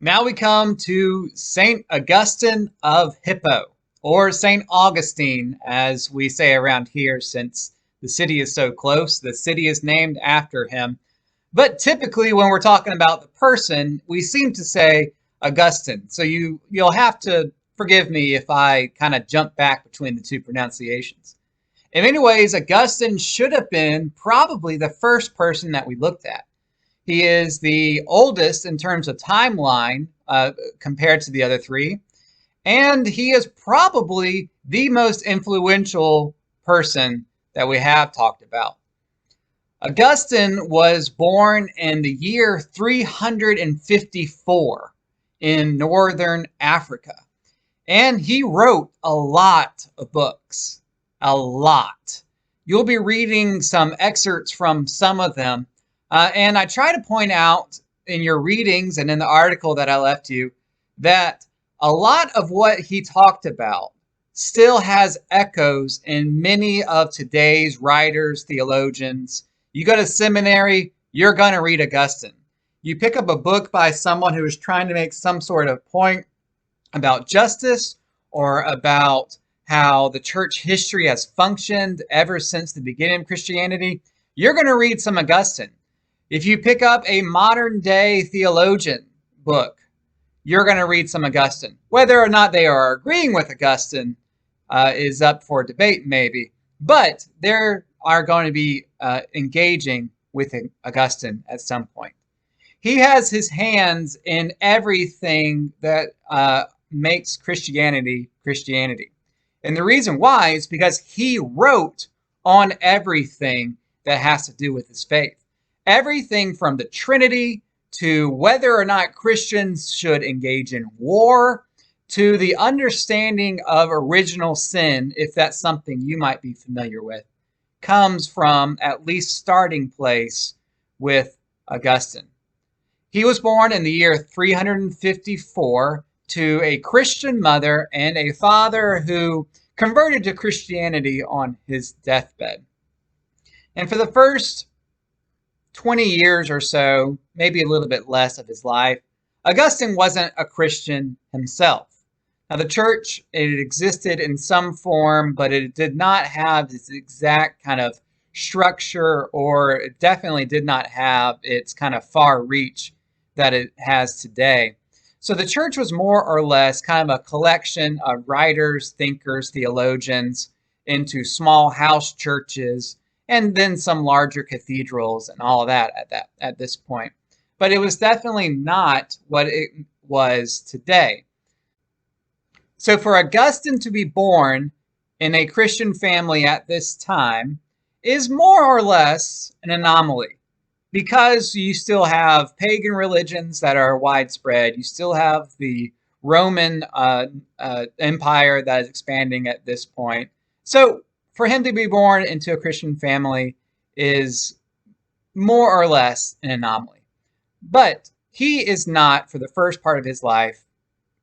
Now we come to St. Augustine of Hippo, or St. Augustine, as we say around here, since the city is so close. The city is named after him. But typically, when we're talking about the person, we seem to say Augustine. So you'll have to forgive me if I kind of jump back between the two pronunciations. In many ways, Augustine should have been probably the first person that we looked at. He is the oldest in terms of timeline compared to the other three, and he is probably the most influential person that we have talked about. Augustine was born in the year 354 in northern Africa, and he wrote a lot of books, a lot. You'll be reading some excerpts from some of them. And I try to point out in your readings and in the article that I left you that a lot of what he talked about still has echoes in many of today's writers, theologians. You go to seminary, you're going to read Augustine. You pick up a book by someone who is trying to make some sort of point about justice or about how the church history has functioned ever since the beginning of Christianity, you're going to read some Augustine. If you pick up a modern day theologian book, you're going to read some Augustine. Whether or not they are agreeing with Augustine is up for debate maybe, but they are going to be engaging with Augustine at some point. He has his hands in everything that makes Christianity Christianity. And the reason why is because he wrote on everything that has to do with his faith. Everything from the Trinity to whether or not Christians should engage in war to the understanding of original sin, if that's something you might be familiar with, comes from at least starting place with Augustine. He was born in the year 354 to a Christian mother and a father who converted to Christianity on his deathbed. And for the first 20 years or so, maybe a little bit less of his life, Augustine wasn't a Christian himself. Now, the church, it existed in some form, but it did not have this exact kind of structure, or it definitely did not have its kind of far reach that it has today. So the church was more or less kind of a collection of writers, thinkers, theologians into small house churches, and then some larger cathedrals and all of that at this point. But it was definitely not what it was today. So for Augustine to be born in a Christian family at this time is more or less an anomaly, because you still have pagan religions that are widespread. You still have the Roman Empire that is expanding at this point. So for him to be born into a Christian family is more or less an anomaly. But he is not, for the first part of his life,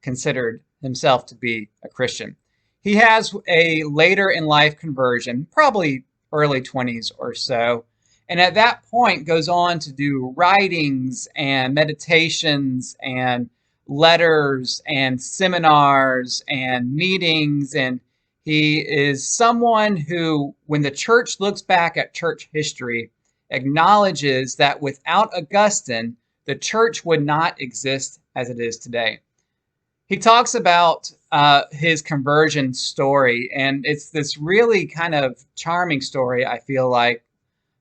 considered himself to be a Christian. He has a later in life conversion, probably early 20s or so, and at that point goes on to do writings and meditations and letters and seminars and meetings, and he is someone who, when the church looks back at church history, acknowledges that without Augustine, the church would not exist as it is today. He talks about his conversion story, and it's this really kind of charming story, I feel like,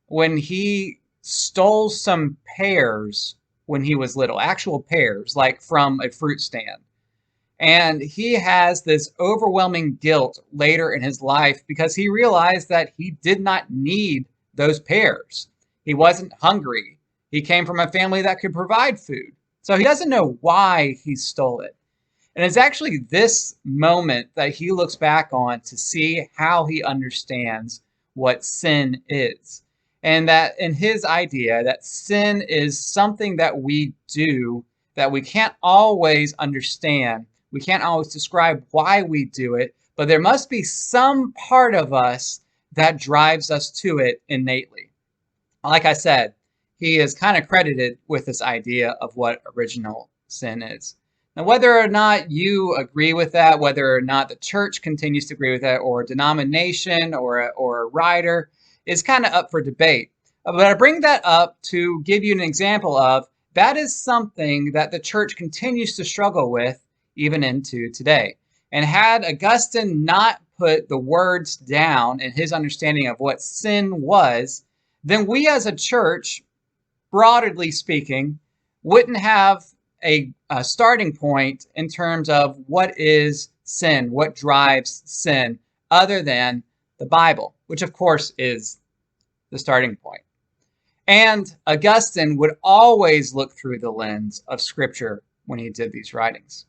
when he stole some pears when he was little, actual pears, like from a fruit stand. And he has this overwhelming guilt later in his life because he realized that he did not need those pears. He wasn't hungry. He came from a family that could provide food. So he doesn't know why he stole it. And it's actually this moment that he looks back on to see how he understands what sin is. And that in his idea that sin is something that we do that we can't always understand. We can't always describe why we do it, but there must be some part of us that drives us to it innately. Like I said, he is kind of credited with this idea of what original sin is. Now, whether or not you agree with that, whether or not the church continues to agree with that, or a denomination or a writer, is kind of up for debate. But I bring that up to give you an example of that is something that the church continues to struggle with even into today. And had Augustine not put the words down in his understanding of what sin was, then we as a church, broadly speaking, wouldn't have a starting point in terms of what is sin, what drives sin, other than the Bible, which of course is the starting point. And Augustine would always look through the lens of Scripture when he did these writings.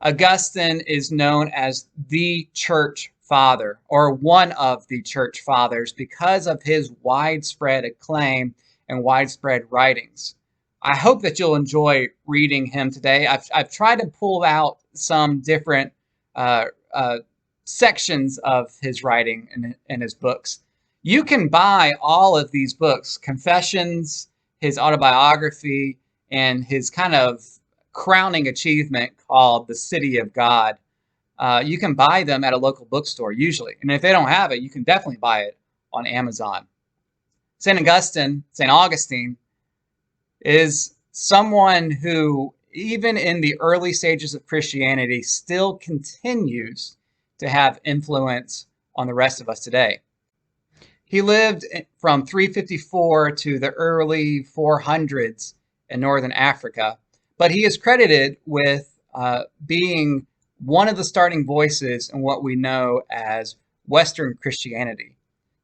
Augustine is known as the church father, or one of the church fathers, because of his widespread acclaim and widespread writings. I hope that you'll enjoy reading him today. I've tried to pull out some different sections of his writing in his books. You can buy all of these books, Confessions, his autobiography, and his kind of crowning achievement called The City of God. You can buy them at a local bookstore usually. And if they don't have it, you can definitely buy it on Amazon. St. Augustine, is someone who, even in the early stages of Christianity, still continues to have influence on the rest of us today. He lived from 354 to the early 400s in northern Africa, but he is credited with being one of the starting voices in what we know as Western Christianity.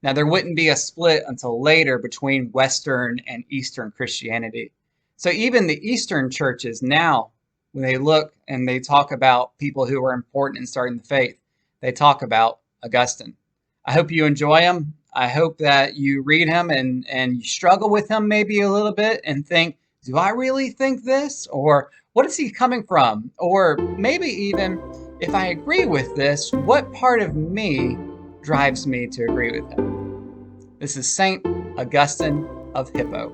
Now, there wouldn't be a split until later between Western and Eastern Christianity. So even the Eastern churches now, when they look and they talk about people who are important in starting the faith, they talk about Augustine. I hope you enjoy him. I hope that you read him and you struggle with him maybe a little bit and think, do I really think this? Or what is he coming from? Or maybe even, if I agree with this, what part of me drives me to agree with him? This is St. Augustine of Hippo.